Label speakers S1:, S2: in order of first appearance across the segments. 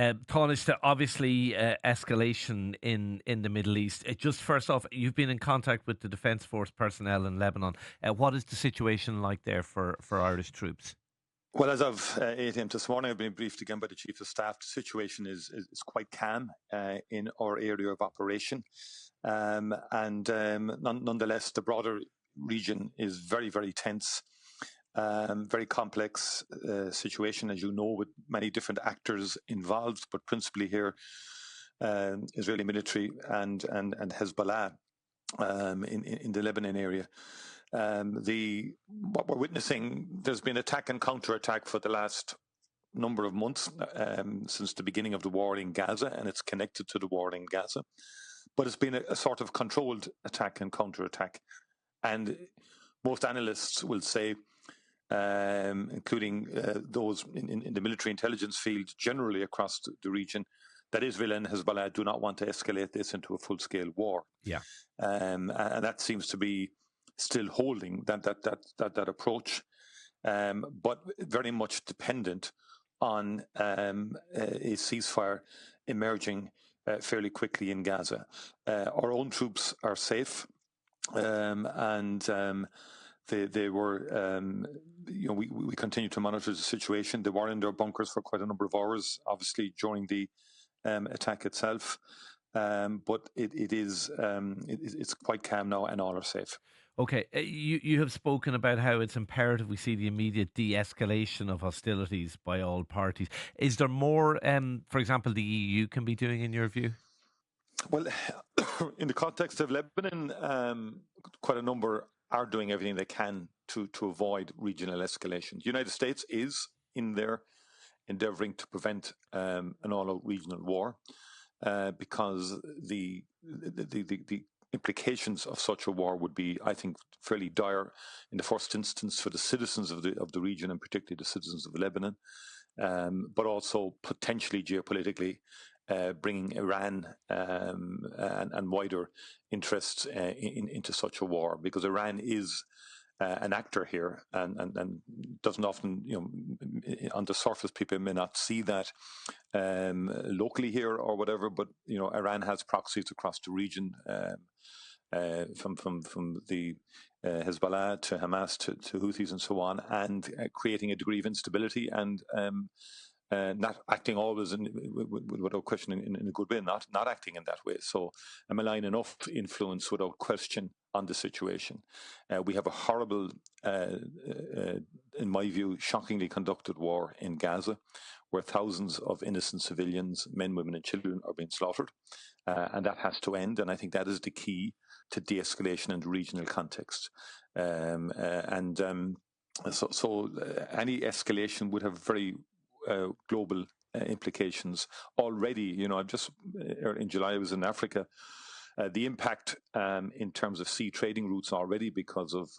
S1: Tánaiste, obviously escalation in the Middle East. Just first off, you've been in contact with the Defence Force personnel in Lebanon. What is the situation like there for Irish troops?
S2: Well, as of 8 a.m. this morning, I've been briefed again by the Chief of Staff. The situation is quite calm in our area of operation. Nonetheless, the broader region is very, very tense, very complex situation, as you know, with many different actors involved, but principally here, Israeli military and Hezbollah in the Lebanon area. What we're witnessing, there's been attack and counterattack for the last number of months since the beginning of the war in Gaza, and it's connected to the war in Gaza. But it's been a sort of controlled attack and counterattack. And most analysts will say, including those in the military intelligence field generally across the region, that Israel and Hezbollah do not want to escalate this into a full-scale war.
S1: Yeah,
S2: and that seems to be still holding that approach, but very much dependent on a ceasefire emerging fairly quickly in Gaza. Our own troops are safe, and they were, we continue to monitor the situation. They were in their bunkers for quite a number of hours, obviously during the attack itself, but it's quite calm now, and all are safe.
S1: Okay, you have spoken about how it's imperative we see the immediate de-escalation of hostilities by all parties. Is there more, for example, the EU can be doing in your view?
S2: Well, in the context of Lebanon, quite a number are doing everything they can to avoid regional escalation. The United States is in there endeavouring to prevent an all-out regional war because the implications of such a war would be, I think, fairly dire in the first instance for the citizens of the region, and particularly the citizens of Lebanon, but also potentially geopolitically bringing Iran and wider interests into such a war, because Iran is an actor here and doesn't often, on the surface, people may not see that locally here or whatever, but, Iran has proxies across the region, from the Hezbollah to Hamas to Houthis and so on, and creating a degree of instability and not acting always without question in a good way, not acting in that way. So a malign enough influence without question on the situation. We have a horrible, in my view, shockingly conducted war in Gaza, where thousands of innocent civilians, men, women and children, are being slaughtered. And that has to end. And I think that is the key to de-escalation in the regional context. So any escalation would have very global implications. Already, I've just, in July I was in Africa. The impact in terms of sea trading routes already, because of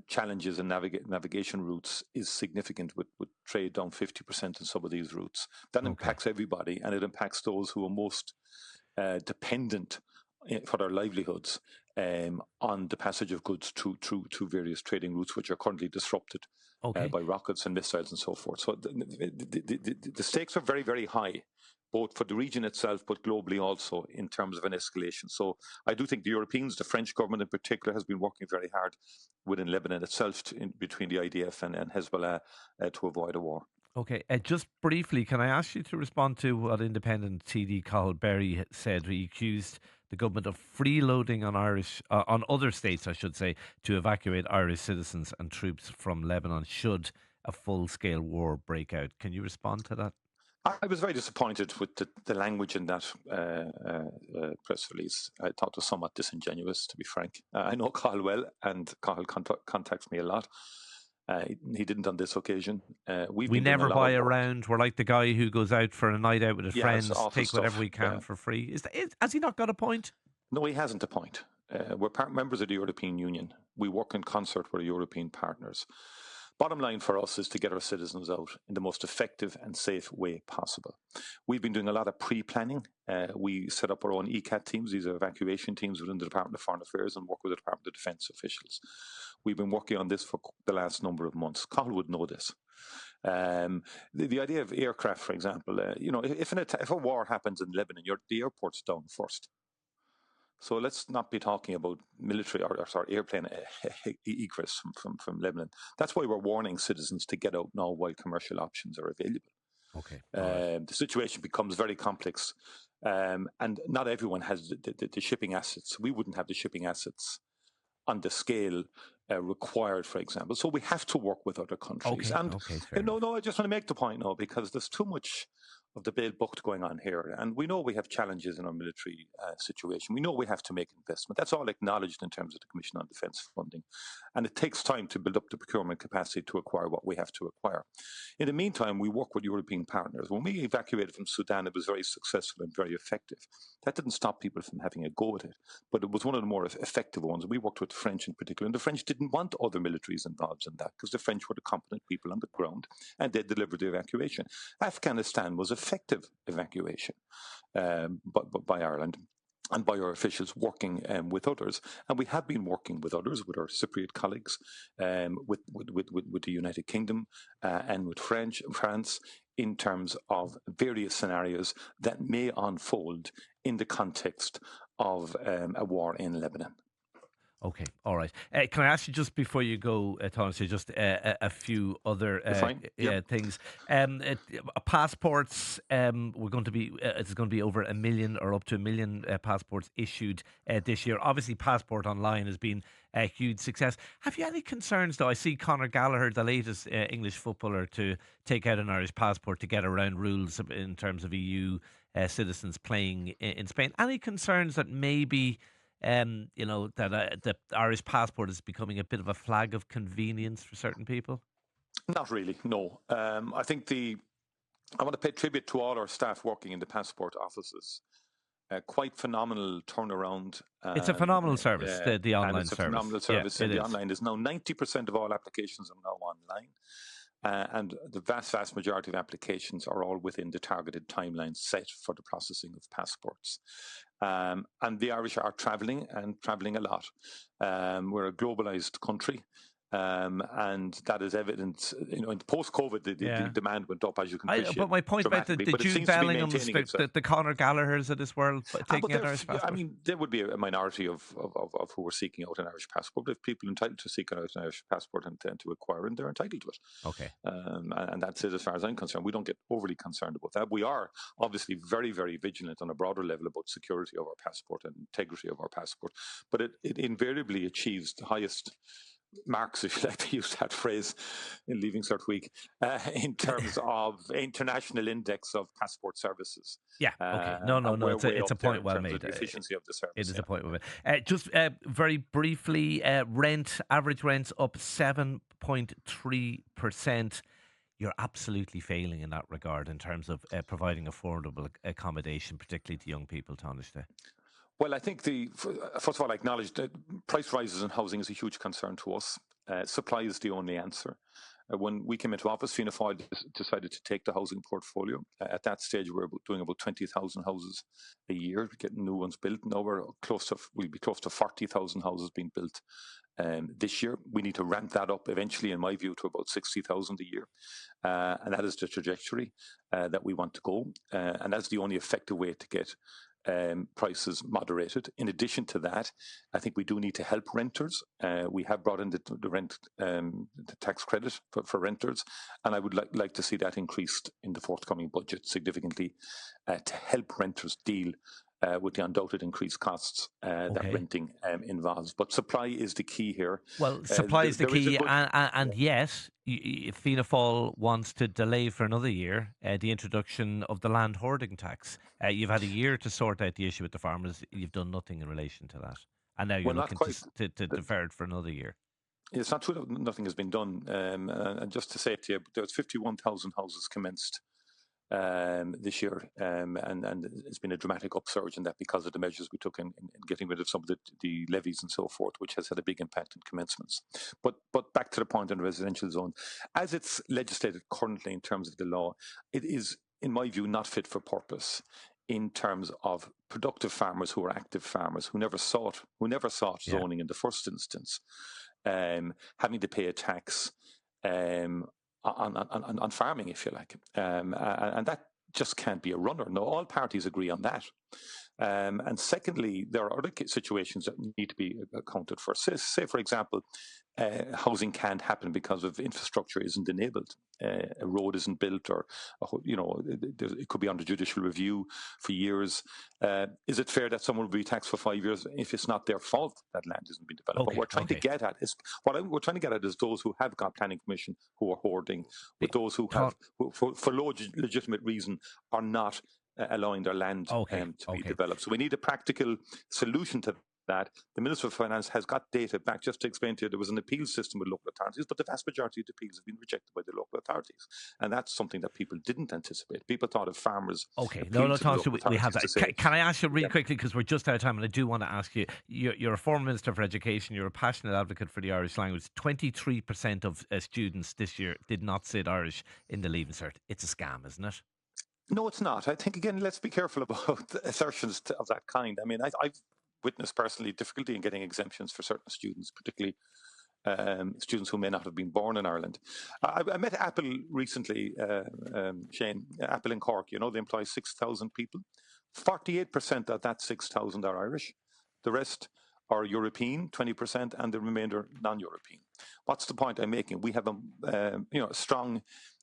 S2: challenges in navigation routes, is significant, with trade down 50% in some of these routes. That impacts everybody, and it impacts those who are most dependent for their livelihoods on the passage of goods through various trading routes, which are currently disrupted by rockets and missiles and so forth. So the stakes are very, very high, both for the region itself, but globally also, in terms of an escalation. So I do think the Europeans, the French government in particular, has been working very hard within Lebanon itself, between the IDF and Hezbollah, to avoid a war.
S1: Okay, just briefly, can I ask you to respond to what independent TD Cathal Berry said? He accused the government of freeloading on other states, I should say, to evacuate Irish citizens and troops from Lebanon should a full-scale war break out. Can you respond to that?
S2: I was very disappointed with the language in that press release. I thought it was somewhat disingenuous, to be frank. I know Cathal well, and Cathal contacts me a lot. He didn't on this occasion.
S1: We never buy around. We're like the guy who goes out for a night out with his friends, take whatever we can for free. Has he not got a point?
S2: No, he hasn't a point. We're members of the European Union. We work in concert with our European partners. Bottom line for us is to get our citizens out in the most effective and safe way possible. We've been doing a lot of pre-planning. We set up our own ECAT teams. These are evacuation teams within the Department of Foreign Affairs, and work with the Department of Defence officials. We've been working on this for the last number of months. Cathal would know this. The idea of aircraft, for example, if a war happens in Lebanon, the airport's down first. So let's not be talking about military airplane egress from Lebanon. That's why we're warning citizens to get out now while commercial options are available.
S1: Okay. Right.
S2: The situation becomes very complex, and not everyone has the shipping assets. We wouldn't have the shipping assets on the scale required, for example. So we have to work with other countries.
S1: Okay, fair enough.
S2: I just want to make the point now, because there's too much of the bail booked going on here. And we know we have challenges in our military situation. We know we have to make investment. That's all acknowledged in terms of the Commission on Defence funding. And it takes time to build up the procurement capacity to acquire what we have to acquire. In the meantime, we work with European partners. When we evacuated from Sudan, it was very successful and very effective. That didn't stop people from having a go at it, but it was one of the more effective ones. We worked with the French in particular, and the French didn't want other militaries involved in that because the French were the competent people on the ground, and they delivered the evacuation. Afghanistan was effective evacuation by Ireland and by our officials working with others. And we have been working with others, with our Cypriot colleagues, with the United Kingdom and with France, in terms of various scenarios that may unfold in the context of a war in Lebanon.
S1: Okay, all right. Can I ask you, just before you go, Tánaiste, just a few other things? Passports. We're going to be. It's going to be over 1 million or up to 1 million passports issued this year. Obviously, Passport Online has been a huge success. Have you any concerns, though? I see Conor Gallagher, the latest English footballer to take out an Irish passport to get around rules in terms of EU citizens playing in Spain. Any concerns that maybe that the Irish passport is becoming a bit of a flag of convenience for certain people?
S2: Not really, no. I think I want to pay tribute to all our staff working in the passport offices. Quite phenomenal turnaround.
S1: It's a phenomenal service, the online
S2: and it's a
S1: service.
S2: phenomenal service.
S1: Yeah,
S2: and the online is now 90% of all applications are now online. And the vast majority of applications are all within the targeted timeline set for the processing of passports. And the Irish are travelling a lot. We're a globalised country. And that is evident, in post-COVID, the demand went up, as you can appreciate.
S1: But my point about the Jude Bellinghams, the Conor Gallaghers of this world taking out Irish passport.
S2: I mean, there would be a minority of who are seeking out an Irish passport. If people are entitled to seek out an Irish passport and to acquire it, they're entitled to it.
S1: Okay.
S2: And that's it as far as I'm concerned. We don't get overly concerned about that. We are obviously very, very vigilant on a broader level about security of our passport and integrity of our passport. But it invariably achieves the highest marks, if you like to use that phrase, in Leaving Cert Week, in terms of international index of passport services.
S1: Yeah, okay. No, it's a point well made.
S2: The efficiency of the service.
S1: It is a point well made. Just very briefly, average rents up 7.3%. You're absolutely failing in that regard in terms of providing affordable accommodation, particularly to young people, Tánaiste.
S2: Well, I think first of all, I acknowledge that price rises in housing is a huge concern to us. Supply is the only answer. When we came into office, Fianna Fáil decided to take the housing portfolio. At that stage, we were doing about 20,000 houses a year, getting new ones built. Now we'll be close to 40,000 houses being built this year. We need to ramp that up eventually, in my view, to about 60,000 a year. And that is the trajectory that we want to go. And that's the only effective way to get prices moderated. In addition to that, I think we do need to help renters. We have brought in the rent, the tax credit for renters, and I would like to see that increased in the forthcoming budget significantly to help renters deal with the undoubted increased costs that renting involves. But supply is the key here.
S1: Well, supply is the key, and yes, Fianna Fáil wants to delay for another year the introduction of the land hoarding tax. You've had a year to sort out the issue with the farmers. You've done nothing in relation to that. And now you're looking to defer it for another year.
S2: It's not true that nothing has been done. And just to say it to you, there's 51,000 houses commenced this year, and it's been a dramatic upsurge in that because of the measures we took in getting rid of some of the levies and so forth, which has had a big impact on commencements. But back to the point on the residential zone, as it's legislated currently in terms of the law, it is, in my view, not fit for purpose in terms of productive farmers who are active farmers who never sought zoning in the first instance, having to pay a tax on farming, if you like. And that just can't be a runner. No, all parties agree on that. And secondly, there are other situations that need to be accounted for. Say for example, housing can't happen because of infrastructure isn't enabled. A road isn't built, or it could be under judicial review for years. Is it fair that someone will be taxed for 5 years if it's not their fault that land isn't being developed? What we're trying to get at is those who have got planning permission who are hoarding, with those who have, for legitimate reason, are not allowing their land to be developed. So we need a practical solution to that. The Minister of Finance has got data back. Just to explain to you, there was an appeal system with local authorities, but the vast majority of the appeals have been rejected by the local authorities. And that's something that people didn't anticipate. People thought if farmers...
S1: Tánaiste, we have that. Can I ask you really quickly, because we're just out of time, and I do want to ask you, you're a former Minister for Education, you're a passionate advocate for the Irish language. 23% of students this year did not sit Irish in the Leaving Cert. It's a scam, isn't it?
S2: No, it's not. I think, again, let's be careful about assertions of that kind. I mean, I've witnessed personally difficulty in getting exemptions for certain students, particularly students who may not have been born in Ireland. I met Apple recently, Shane, Apple in Cork. You know, they employ 6,000 people. 48% of that 6,000 are Irish. The rest are European, 20%, and the remainder non-European. What's the point I'm making? We have a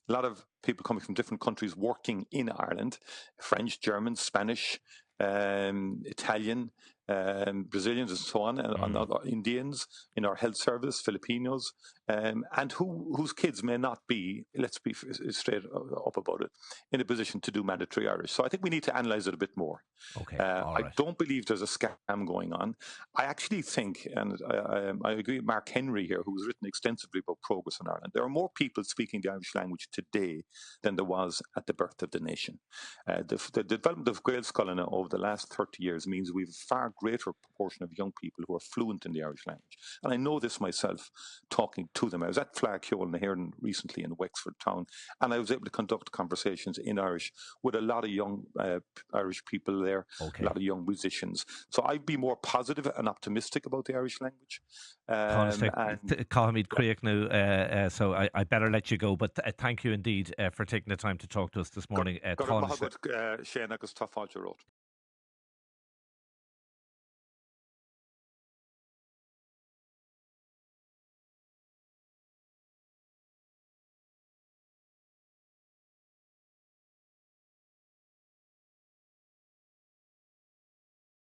S2: lot of people coming from different countries working in Ireland: French, German, Spanish, Italian, Brazilians, and so on, and other Indians in our health service, Filipinos, and whose kids may not be, let's be straight up about it, in a position to do mandatory Irish. So I think we need to analyse it a bit more. I don't believe there's a scam going on. I actually think, and I agree with Mark Henry here, who's written extensively about progress in Ireland, there are more people speaking the Irish language today than there was at the birth of the nation. The development of Gael Scoilina over the last 30 years means we have a far greater proportion of young people who are fluent in the Irish language. And I know this myself, talking to them. I was at Fleadh Cheoil na hÉireann recently in Wexford town, and I was able to conduct conversations in Irish with a lot of young Irish people there, a lot of young musicians. So I'd be more positive and optimistic about the Irish language.
S1: So I better let you go, but thank you indeed for taking the time to talk to us this morning.